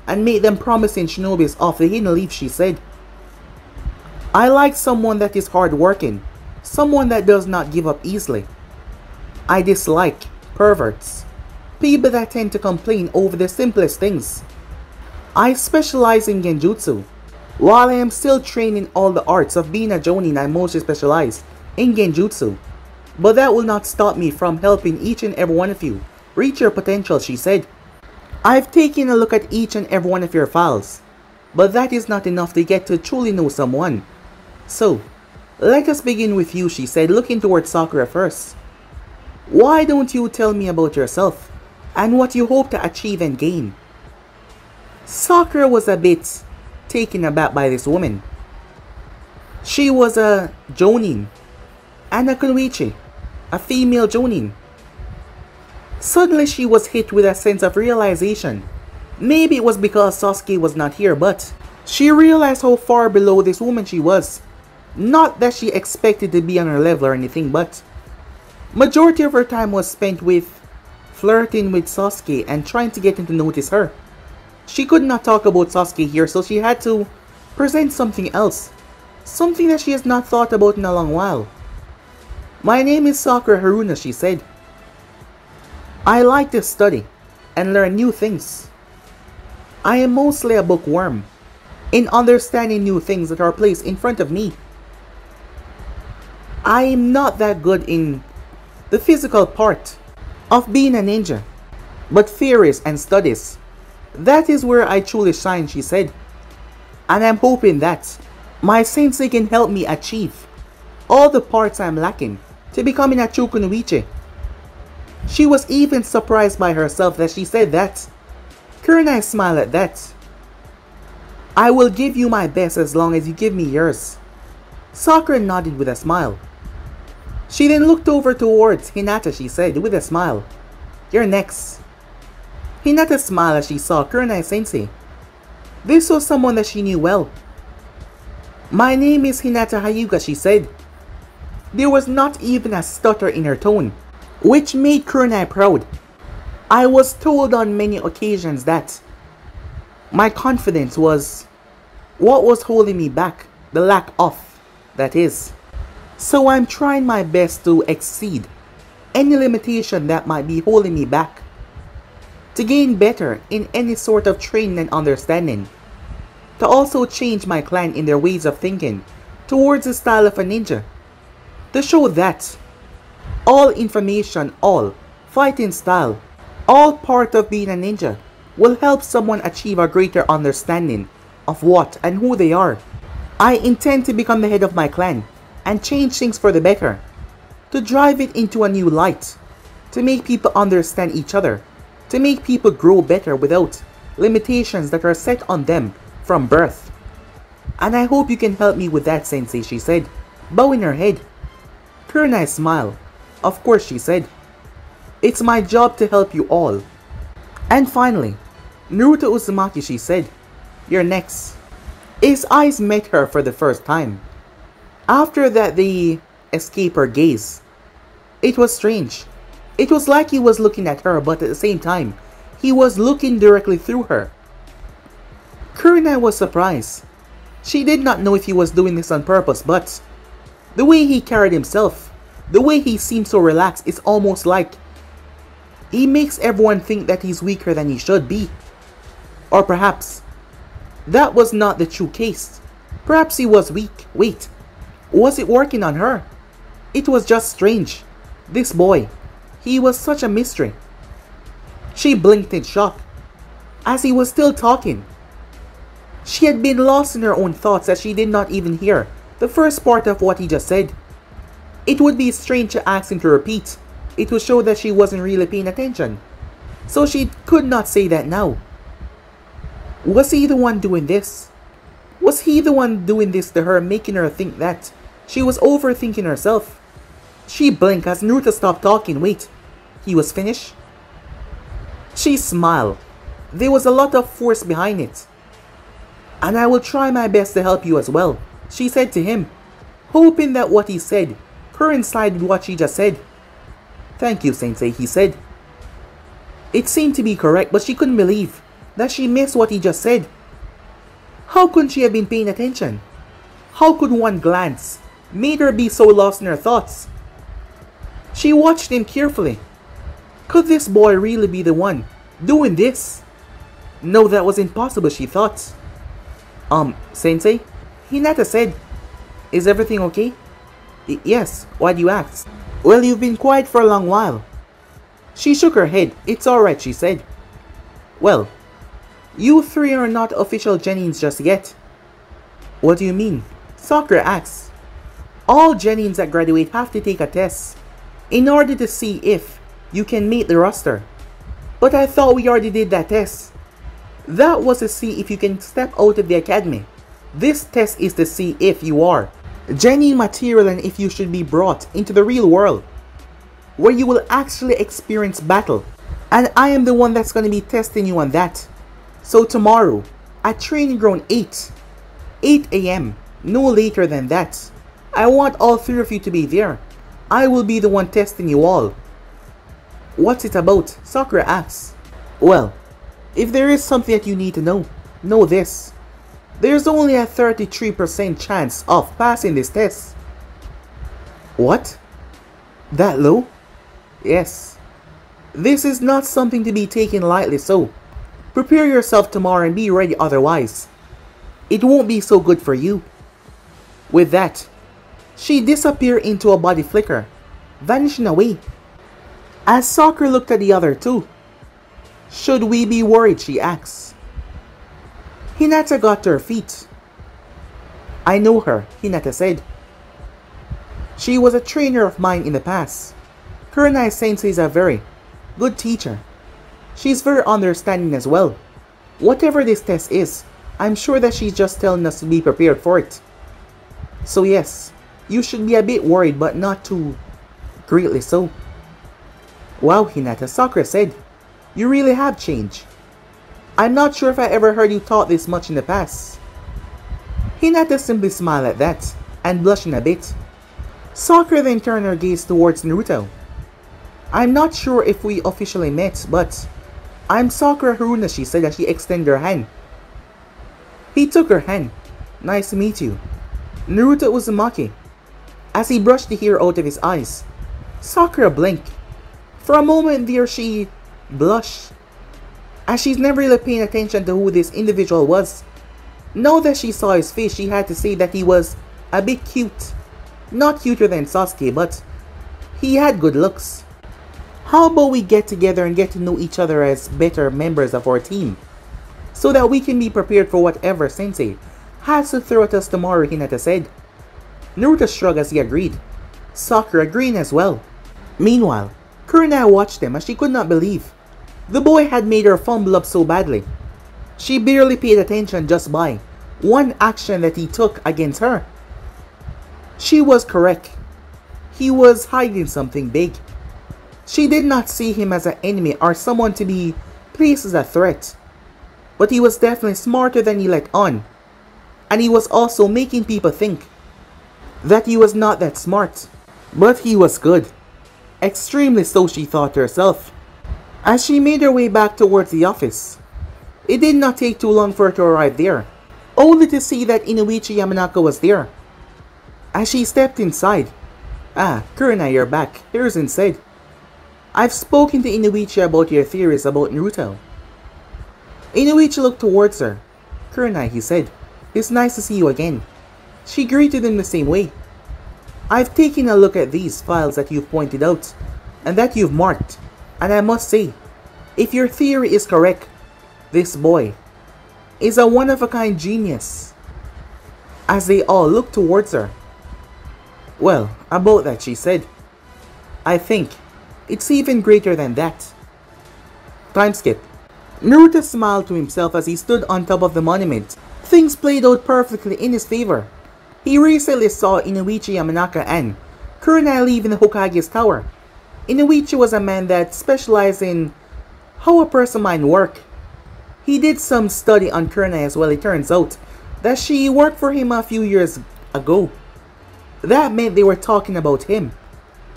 and make them promising shinobis off the hidden leaf, she said. I like someone that is hardworking, someone that does not give up easily. I dislike perverts, people that tend to complain over the simplest things. I specialize in genjutsu. While I am still training all the arts of being a jonin, I mostly specialize in genjutsu. But that will not stop me from helping each and every one of you reach your potential, she said. I've taken a look at each and every one of your files, but that is not enough to get to truly know someone. So, let us begin with you, she said, looking towards Sakura first. Why don't you tell me about yourself, and what you hope to achieve and gain? Sakura was a bit taken aback by this woman. She was a jonin, and a kunoichi, a female jonin. Suddenly she was hit with a sense of realization. Maybe it was because Sasuke was not here, but she realized how far below this woman she was. Not that she expected to be on her level or anything, but majority of her time was spent with flirting with Sasuke and trying to get him to notice her. She could not talk about Sasuke here, so she had to present something else. Something that she has not thought about in a long while. My name is Sakura Haruna, she said. I like to study and learn new things. I am mostly a bookworm in understanding new things that are placed in front of me. I am not that good in the physical part of being a ninja, but theories and studies, that is where I truly shine, she said. And I'm hoping that my sensei can help me achieve all the parts I'm lacking to becoming a true kunoichi. She was even surprised by herself that she said that. Kurenai smiled at that. I will give you my best as long as you give me yours. Sakura nodded with a smile. She then looked over towards Hinata, she said, with a smile. You're next. Hinata smiled as she saw Kurenai sensei. This was someone that she knew well. My name is Hinata Hyuga, she said. There was not even a stutter in her tone, which made Kurenai proud. I was told on many occasions that my confidence was what was holding me back, the lack of, that is. So I'm trying my best to exceed any limitation that might be holding me back, to gain better in any sort of training and understanding, to also change my clan in their ways of thinking towards the style of a ninja, to show that all information, all fighting style, all part of being a ninja will help someone achieve a greater understanding of what and who they are. I intend to become the head of my clan and change things for the better, to drive it into a new light, to make people understand each other, to make people grow better without limitations that are set on them from birth. And I hope you can help me with that, sensei, she said, bowing her head. Kurenai smiled. Of course, she said. It's my job to help you all. And finally, Naruto Uzumaki, she said. You're next. His eyes met her for the first time. After that, they escaped her gaze. It was strange. It was like he was looking at her, but at the same time, he was looking directly through her. Kurenai was surprised. She did not know if he was doing this on purpose, but the way he carried himself, the way he seemed so relaxed, is almost like he makes everyone think that he's weaker than he should be. Or perhaps that was not the true case. Perhaps he was weak. Wait, was it working on her? It was just strange. This boy, he was such a mystery. She blinked in shock as he was still talking. She had been lost in her own thoughts as she did not even hear the first part of what he just said. It would be strange to ask him to repeat. It would show that she wasn't really paying attention. So she could not say that now. Was he the one doing this? Was he the one doing this to her, making her think that she was overthinking herself? She blinked as Naruto stopped talking. Wait, he was finished? She smiled. There was a lot of force behind it. And I will try my best to help you as well, she said to him. hoping that what he said coincided with what she just said. "Thank you, Sensei," he said. It seemed to be correct, but she couldn't believe that she missed what he just said. How couldn't she have been paying attention? How could one glance made her be so lost in her thoughts? She watched him carefully. Could this boy really be the one doing this? No, that was impossible, she thought. Sensei? Hinata said. "Is everything okay?" "Yes, why do you ask?" "Well, you've been quiet for a long while." She shook her head. "It's alright," she said. "Well, you three are not official Genins just yet." "What do you mean?" Sakura asks. "All Genins that graduate have to take a test in order to see if you can make the roster." "But I thought we already did that test." "That was to see if you can step out of the academy. This test is to see if you are Genin material and if you should be brought into the real world, where you will actually experience battle. And I am the one that's going to be testing you on that. So tomorrow, at Training Ground 8 AM, no later than that. I want all three of you to be there. I will be the one testing you all." "What's it about?" Sakura asks. "Well, if there is something that you need to know this. There's only a 33% chance of passing this test." "What? That low?" "Yes. This is not something to be taken lightly, so prepare yourself tomorrow and be ready, otherwise it won't be so good for you." With that, she disappeared into a body flicker, vanishing away. As Sakura looked at the other two, "Should we be worried?" she asks. Hinata got to her feet. "I know her," Hinata said. "She was a trainer of mine in the past. Kurenai Sensei is a very good teacher. She's very understanding as well. Whatever this test is, I'm sure that she's just telling us to be prepared for it. So yes, you should be a bit worried, but not too greatly so." "Wow, Hinata," Sakura said. "You really have changed. I'm not sure if I ever heard you talk this much in the past." Hinata simply smiled at that, and blushing a bit. Sakura then turned her gaze towards Naruto. "I'm not sure if we officially met, but I'm Sakura Haruna," she said as she extended her hand. He took her hand. "Nice to meet you, Naruto Uzumaki." As he brushed the hair out of his eyes, Sakura blinked. For a moment there she blushed, as she's never really paying attention to who this individual was. Now that she saw his face, she had to say that he was a bit cute. Not cuter than Sasuke, but he had good looks. "How about we get together and get to know each other as better members of our team, so that we can be prepared for whatever Sensei has to throw at us tomorrow," Hinata said. Naruto shrugged as he agreed, Sakura agreeing as well. Meanwhile, Kurenai watched them as she could not believe the boy had made her fumble up so badly. She barely paid attention just by one action that he took against her. She was correct. He was hiding something big. She did not see him as an enemy or someone to be placed as a threat. But he was definitely smarter than he let on. And he was also making people think that he was not that smart. But he was good. Extremely so, she thought to herself, as she made her way back towards the office. It did not take too long for her to arrive there, only to see that Inoichi Yamanaka was there. As she stepped inside, "Ah, Kurenai, you're back," Hiruzen said. "I've spoken to Inoichi about your theories about Naruto." Inoichi looked towards her. "Kurenai," he said, "it's nice to see you again." She greeted him the same way. "I've taken a look at these files that you've pointed out, and that you've marked, and I must say, if your theory is correct, this boy is a one-of-a-kind genius." As they all looked towards her. "Well, about that," she said, "I think it's even greater than that." Time skip. Naruto smiled to himself as he stood on top of the monument. Things played out perfectly in his favor. He recently saw Inoichi Yamanaka and Kurenai leaving the Hokage's tower. Inoichi was a man that specialized in how a person's mind works. He did some study on Kurenai as well. It turns out that she worked for him a few years ago. that meant they were talking about him.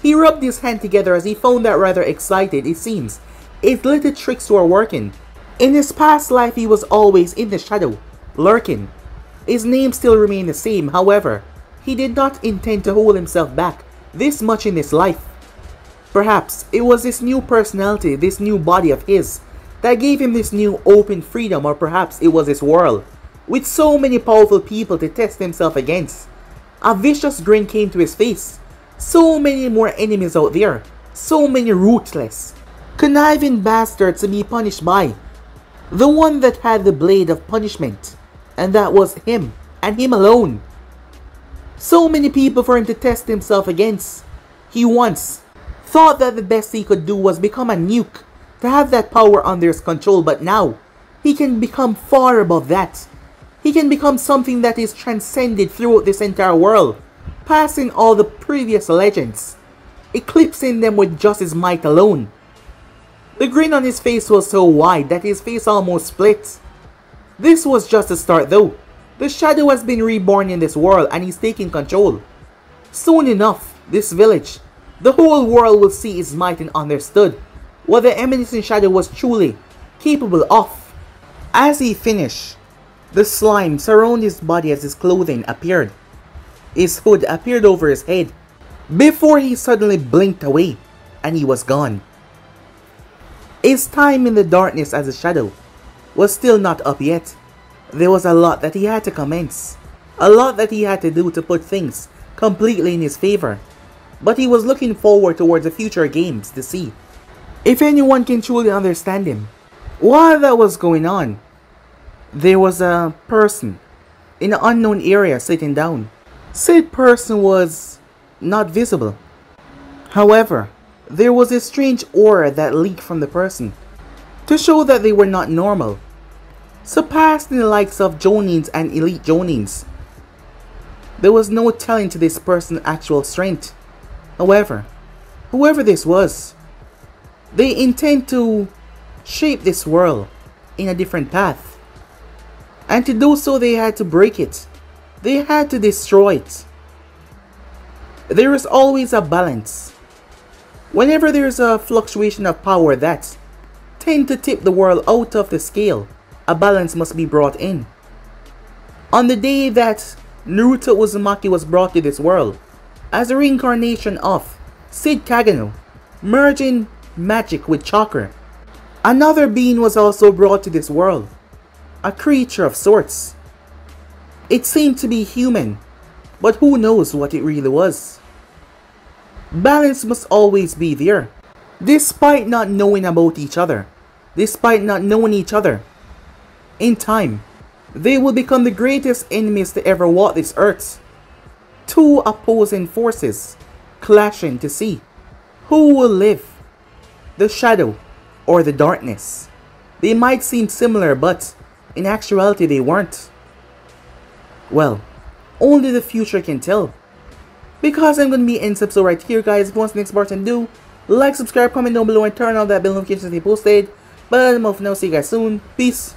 He rubbed his hand together as he found that rather excited. It seems his little tricks were working. In his past life he was always in the shadow, lurking. His name still remained the same, however, he did not intend to hold himself back this much in his life. Perhaps it was this new personality, this new body of his, that gave him this new open freedom, or perhaps it was his world, with so many powerful people to test himself against. A vicious grin came to his face. So many more enemies out there, so many ruthless, conniving bastards to be punished by the one that had the blade of punishment, and that was him, and him alone. So many people for him to test himself against. He once thought that the best he could do was become a nuke, to have that power under his control, but now he can become far above that. He can become something that is transcended throughout this entire world, passing all the previous legends, eclipsing them with just his might alone. The grin on his face was so wide that his face almost split. This was just the start though. The shadow has been reborn in this world and he's taking control. Soon enough, this village, the whole world will see his might and understood what the eminence in shadow was truly capable of. As he finished, the slime surrounded his body as his clothing appeared. His hood appeared over his head before he suddenly blinked away and he was gone. His time in the darkness as a shadow was still not up yet. There was a lot that he had to commence, a lot that he had to do to put things completely in his favor. But he was looking forward towards the future games to see if anyone can truly understand him. While that was going on, there was a person in an unknown area sitting down. Said person was not visible. However, there was a strange aura that leaked from the person to show that they were not normal, surpassing the likes of Jonins and elite Jonins. There was no telling to this person's actual strength. However, whoever this was, they intend to shape this world in a different path. And to do so, they had to break it. They had to destroy it. There is always a balance. Whenever there is a fluctuation of power that tend to tip the world out of the scale, a balance must be brought in. On the day that Naruto Uzumaki was brought to this world as a reincarnation of Cid Kagenou, merging magic with chakra, another being was also brought to this world, a creature of sorts. It seemed to be human, but who knows what it really was. Balance must always be there, despite not knowing about each other, despite not knowing each other. In time, they will become the greatest enemies to ever walk this earth. Two opposing forces clashing to see who will live, the shadow or the darkness. They might seem similar, but in actuality they weren't. Well, only the future can tell. Because I'm going to be ending this episode right here, guys. If you want the next part, then do like, subscribe, comment down below, and turn on that bell notification to stay posted. But I'm off now. See you guys soon. Peace.